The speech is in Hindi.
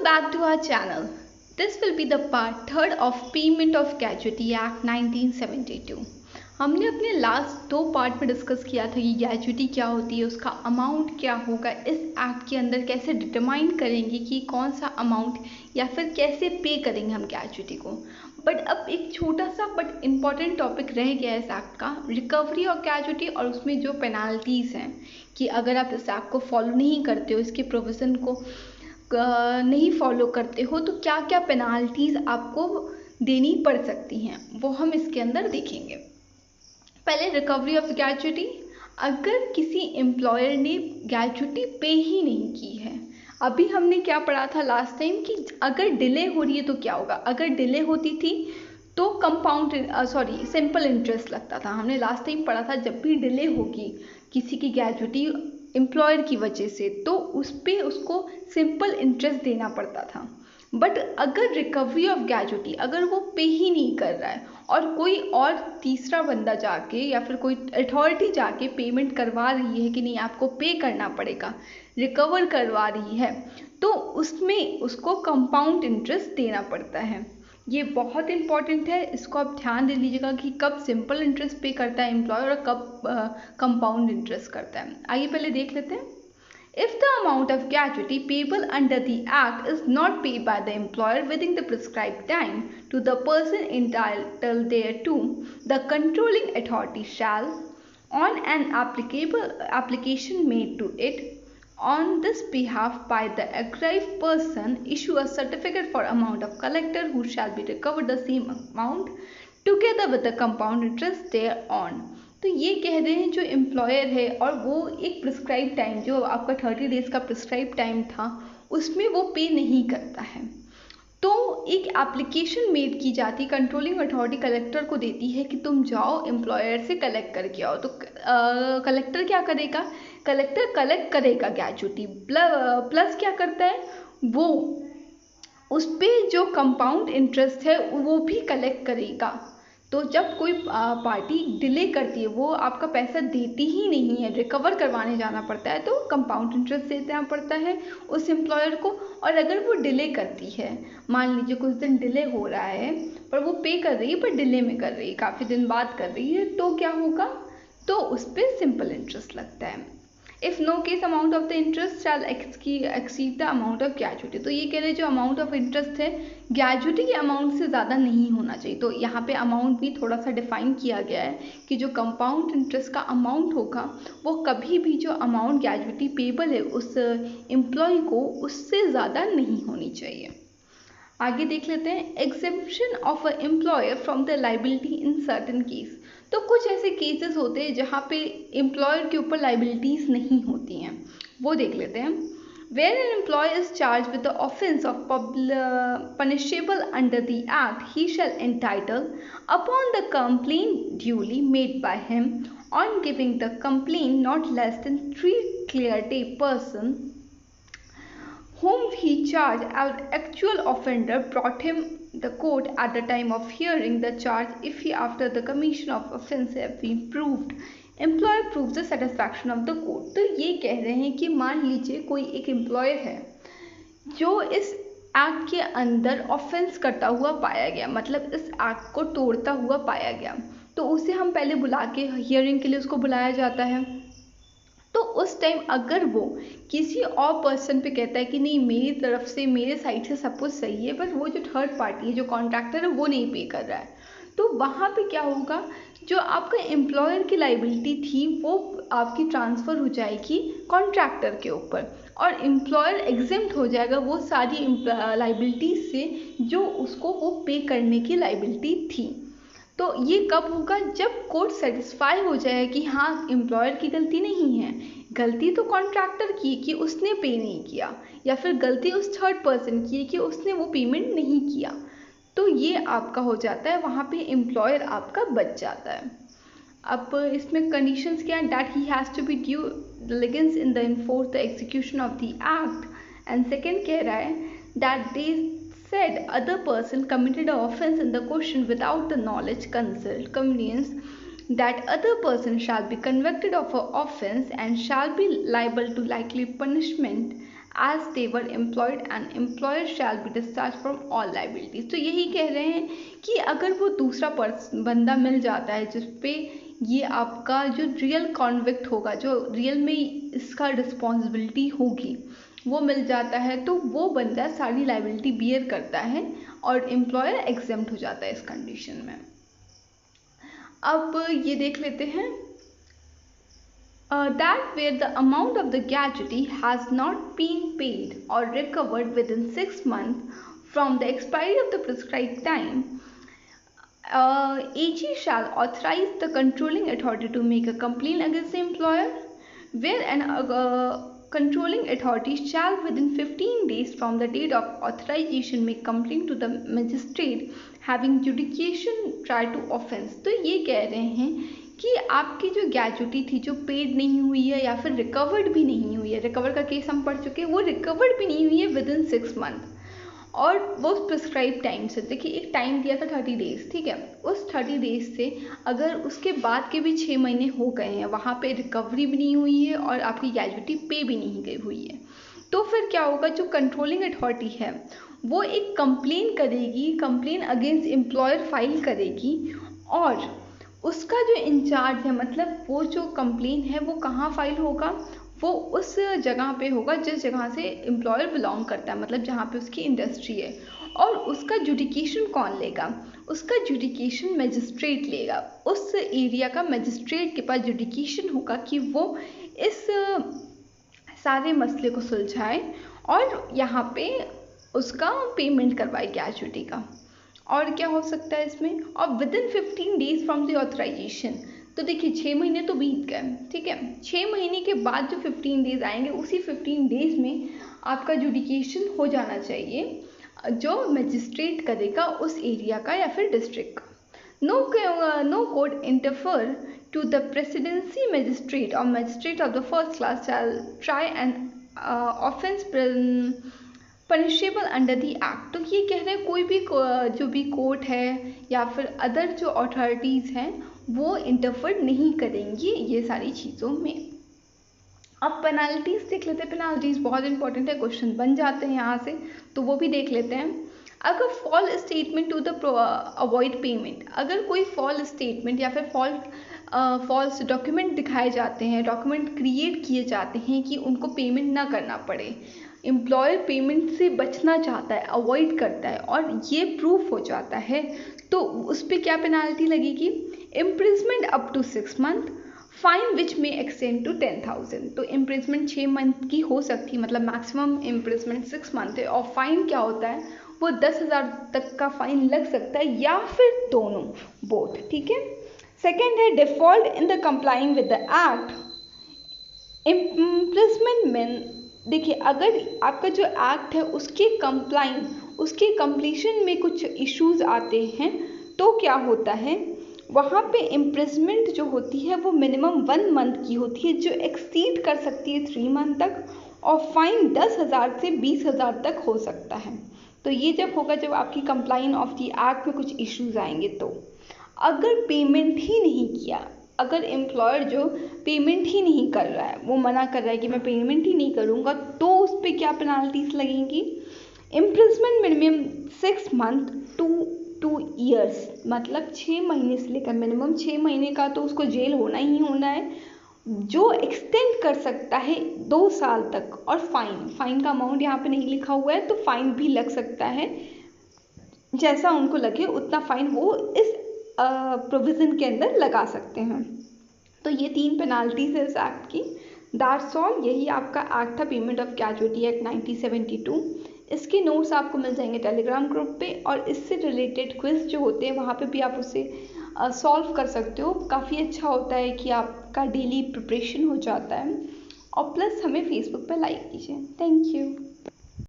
Welcome back to our channel. This will be the part third of Payment of Gratuity Act 1972. हमने अपने लास्ट दो पार्ट में डिस्कस किया था कि ग्रेजुटी क्या होती है, उसका अमाउंट क्या होगा, इस एक्ट के अंदर कैसे डिटरमाइन करेंगे कि कौन सा अमाउंट या फिर कैसे पे करेंगे हम ग्रेजुटी को। बट अब एक छोटा सा बट इम्पॉर्टेंट टॉपिक रह गया है इस एक्ट का, रिकवरी ऑफ ग्रेजुटी, और उसमें जो पेनाल्टीज़ हैं कि अगर आप इस एक्ट को फॉलो नहीं करते हो, इसके प्रोविज़न को नहीं फॉलो करते हो, तो क्या क्या पेनाल्टीज़ आपको देनी पड़ सकती हैं, वो हम इसके अंदर देखेंगे। पहले रिकवरी ऑफ ग्रेजुटी। अगर किसी एम्प्लॉयर ने ग्रेजुटी पे ही नहीं की है, अभी हमने क्या पढ़ा था लास्ट टाइम कि अगर डिले हो रही है तो क्या होगा। अगर डिले होती थी तो सिंपल इंटरेस्ट लगता था। हमने लास्ट टाइम पढ़ा था जब भी डिले होगी किसी की ग्रेजुटी एम्प्लॉयर की वजह से तो उस पर उसको सिंपल इंटरेस्ट देना पड़ता था। बट अगर रिकवरी ऑफ ग्रेजुटी, अगर वो पे ही नहीं कर रहा है और कोई और तीसरा बंदा जाके या फिर कोई अथॉरिटी जाके पेमेंट करवा रही है कि नहीं आपको पे करना पड़ेगा, रिकवर करवा रही है, तो उसमें उसको कंपाउंड इंटरेस्ट देना पड़ता है। ये बहुत इंपॉर्टेंट है, इसको आप ध्यान दे लीजिएगा कि कब सिंपल इंटरेस्ट पे करता है एम्प्लॉयर और कब कंपाउंड इंटरेस्ट करता है। आइए पहले देख लेते हैं। If the amount of gratuity payable under the Act is not paid by the employer within the prescribed time to the person entitled thereto, the controlling authority shall, on an application made to it on this behalf by the aggrieved person, issue a certificate for amount of collector who shall be recovered the same amount together with the compound interest thereon। तो ये कह रहे हैं जो एम्प्लॉयर है और वो एक प्रिस्क्राइब टाइम, जो आपका 30 डेज़ का प्रिस्क्राइब टाइम था, उसमें वो पे नहीं करता है, तो एक एप्लीकेशन मेड की जाती, कंट्रोलिंग अथॉरिटी कलेक्टर को देती है कि तुम जाओ एम्प्लॉयर से कलेक्ट करके आओ। तो कलेक्टर क्या करेगा, कलेक्टर कलेक्ट करेगा ग्रेजुटी, प्लस क्या करता है वो उस पर जो कंपाउंड इंटरेस्ट है वो भी कलेक्ट करेगा। तो जब कोई पार्टी डिले करती है, वो आपका पैसा देती ही नहीं है, रिकवर करवाने जाना पड़ता है, तो कंपाउंड इंटरेस्ट देना पड़ता है उस एम्प्लॉयर को। और अगर वो डिले करती है, मान लीजिए कुछ दिन डिले हो रहा है पर वो पे कर रही है पर डिले में कर रही है, काफ़ी दिन बाद कर रही है, तो क्या होगा, तो उस पर सिंपल इंटरेस्ट लगता है। If no case amount of the interest shall exceed the amount of gratuity. तो ये कह रहे हैं जो अमाउंट ऑफ इंटरेस्ट है ग्रेजुटी के अमाउंट से ज़्यादा नहीं होना चाहिए। तो यहाँ पे अमाउंट भी थोड़ा सा डिफाइन किया गया है कि जो कंपाउंड इंटरेस्ट का अमाउंट होगा वो कभी भी जो अमाउंट ग्रेजुटी पेबल है उस एम्प्लॉय को, उससे ज़्यादा नहीं होनी चाहिए। आगे देख लेते हैं। Exemption of a employer from the liability in certain case. तो कुछ ऐसे केसेस होते हैं जहाँ पे एम्प्लॉयर के ऊपर लाइबिलिटीज़ नहीं होती हैं, वो देख लेते हैं। Where an employ is charge with the offence of punishable under the act, he shall entitle upon the complain duly made by him on giving the complain not less than 3 clear day person whom he charged as actual offender brought him the court at the time of hearing the charge, if he after the commission of offence have been proved, employer proves the satisfaction of the court। तो ये कह रहे हैं कि मान लीजिए कोई एक एम्प्लॉयर है जो इस एक्ट के अंदर ऑफेंस करता हुआ पाया गया, मतलब इस एक्ट को तोड़ता हुआ पाया गया, तो उसे हम पहले बुला के हियरिंग के लिए उसको बुलाया जाता है। तो उस टाइम अगर वो किसी और पर्सन पे कहता है कि नहीं मेरी तरफ से, मेरे साइड से सब कुछ सही है, बट वो जो थर्ड पार्टी है, जो कॉन्ट्रैक्टर है, वो नहीं पे कर रहा है, तो वहाँ पे क्या होगा, जो आपका एम्प्लॉयर की लाइबिलिटी थी वो आपकी ट्रांसफ़र हो जाएगी कॉन्ट्रैक्टर के ऊपर और एम्प्लॉयर एग्जेम्प्ट हो जाएगा वो सारी लाइबिलिटी से जो उसको वो पे करने की लाइबिलिटी थी। तो ये कब होगा, जब कोर्ट सेटिस्फाई हो जाए कि हाँ एम्प्लॉयर की गलती नहीं है, गलती तो कॉन्ट्रैक्टर की कि उसने पे नहीं किया, या फिर गलती उस थर्ड पर्सन की है कि उसने वो पेमेंट नहीं किया, तो ये आपका हो जाता है, वहाँ पे एम्प्लॉयर आपका बच जाता है। अब इसमें कंडीशंस क्या हैं, that he has to be due diligence in the enforce the execution of the act, and second कह रहा है that they said other person committed an offence in the question without the knowledge, consult, convenience, that other person shall be convicted of an offence and shall be liable to likely punishment as they were employed and employer shall be discharged from all liabilities। तो यही कह रहे हैं कि अगर वो दूसरा बंदा मिल जाता है जिस पे ये आपका जो रियल कॉन्विक्ट होगा, जो रियल में इसका रिस्पॉन्सिबिलिटी होगी, वो मिल जाता है, तो वो बंदा सारी लाइबिलिटी बियर करता है और एम्प्लॉयर एग्जेम्प्ट हो जाता है इस कंडीशन में। अब ये देख लेते हैं that where the amount of the gratuity has not been paid or recovered within 6 months from the expiry of the prescribed time, AG shall authorize the controlling authority to make a complaint against the employer, where an controlling authority shall within 15 days from the date of authorization make complaint to the magistrate having jurisdiction prior to offence। तो ये कह रहे हैं कि आपकी जो ग्रेच्युटी थी जो पेड नहीं हुई है या फिर रिकवर्ड भी नहीं हुई है, रिकवर का केस हम पढ़ चुके हैं, वो रिकवर्ड भी नहीं हुई है विदिन 6 मंथ और वो प्रिस्क्राइब टाइम से, देखिए एक टाइम दिया था 30 डेज, ठीक है, उस 30 डेज से अगर उसके बाद के भी 6 महीने हो गए हैं, वहाँ पे रिकवरी भी नहीं हुई है और आपकी ग्रेच्युटी पे भी नहीं गई हुई है, तो फिर क्या होगा, जो कंट्रोलिंग अथॉरिटी है वो एक कंप्लेन करेगी, कंप्लेन अगेंस्ट एम्प्लॉयर फाइल करेगी और उसका जो इंचार्ज है, मतलब वो जो कंप्लेन है वो कहाँ फाइल होगा, वो उस जगह पे होगा जिस जगह से एम्प्लॉयर बिलोंग करता है, मतलब जहाँ पे उसकी इंडस्ट्री है, और उसका जुडिकेशन कौन लेगा, उसका जुडिकेशन मजिस्ट्रेट लेगा, उस एरिया का मजिस्ट्रेट के पास जुडिकेशन होगा कि वो इस सारे मसले को सुलझाए और यहाँ पे उसका पेमेंट करवाए ग्रेच्युटी का। और क्या हो सकता है इसमें, और within 15 days from the authorisation, तो देखिए 6 महीने तो बीत गए, ठीक है, 6 महीने के बाद जो 15 डेज आएंगे उसी 15 डेज में आपका जुडिकेशन हो जाना चाहिए जो मजिस्ट्रेट करेगा उस एरिया का या फिर डिस्ट्रिक्ट का। No court interfere to the presidency magistrate or magistrate of the first class shall try an offence punishable under the act। तो ये कह रहे हैं कोई भी जो भी कोर्ट है या फिर अदर जो अथॉरिटीज़ हैं वो इंटरफेयर नहीं करेंगी ये सारी चीज़ों में। अब पेनाल्टीज़ देख लेते हैं, पेनाल्टीज़ बहुत इंपॉर्टेंट है, क्वेश्चन बन जाते हैं यहाँ से, तो वो भी देख लेते हैं। अगर false statement to the avoid payment, अगर कोई फॉल स्टेटमेंट या फिर फॉल्स डॉक्यूमेंट दिखाए जाते हैं, डॉक्यूमेंट क्रिएट किए जाते हैं कि उनको पेमेंट ना करना पड़े, एम्प्लॉयर पेमेंट से बचना चाहता है, अवॉइड करता है और ये प्रूफ हो जाता है, तो उस पर क्या पेनाल्टी लगेगी, imprisonment up to 6 month, fine which may extend to 10,000। तो इम्प्रिजमेंट 6 मंथ की हो सकती है, मतलब मैक्सिमम इम्प्रिजमेंट 6 मंथ है, और फाइन क्या होता है वो 10,000 तक का फाइन लग सकता है या फिर दोनों, बोथ, ठीक है। सेकेंड है default in the complying with the act, imprisonment में देखिए अगर आपका जो एक्ट है उसके कंप्लीशन में कुछ इश्यूज आते हैं तो क्या होता है, वहाँ पे इम्प्रिजमेंट जो होती है वो मिनिमम 1 मंथ की होती है जो एक्सीड कर सकती है 3 मंथ तक, और फाइन 10,000 से 20,000 तक हो सकता है। तो ये जब होगा जब आपकी कंप्लाइन ऑफ दी एक्ट में कुछ इश्यूज आएंगे। तो अगर पेमेंट ही नहीं किया, अगर एम्प्लॉयर जो पेमेंट ही नहीं कर रहा है, वो मना कर रहा है कि मैं पेमेंट ही नहीं करूँगा, तो उस पर क्या पेनाल्टीज लगेंगी, imprisonment minimum 6 month to 2 years, मतलब 6 महीने से लेकर मिनिमम 6 महीने का तो उसको जेल होना ही होना है, जो एक्सटेंड कर सकता है 2 साल तक, और फाइन का अमाउंट यहाँ पे नहीं लिखा हुआ है, तो फाइन भी लग सकता है, जैसा उनको लगे उतना फाइन वो इस प्रोविज़न के अंदर लगा सकते हैं। तो ये 3 पेनाल्टीज है इस एक्ट की। दैट्स ऑल, यही आपका एक्ट था पेमेंट ऑफ ग्रेच्युटी एक्ट 1972। इसके नोट्स आपको मिल जाएंगे टेलीग्राम ग्रुप पे, और इससे रिलेटेड क्विज जो होते हैं वहाँ पे भी आप उसे सॉल्व कर सकते हो। काफ़ी अच्छा होता है कि आपका डेली प्रिपरेशन हो जाता है, और प्लस हमें फेसबुक पे लाइक कीजिए। Thank you.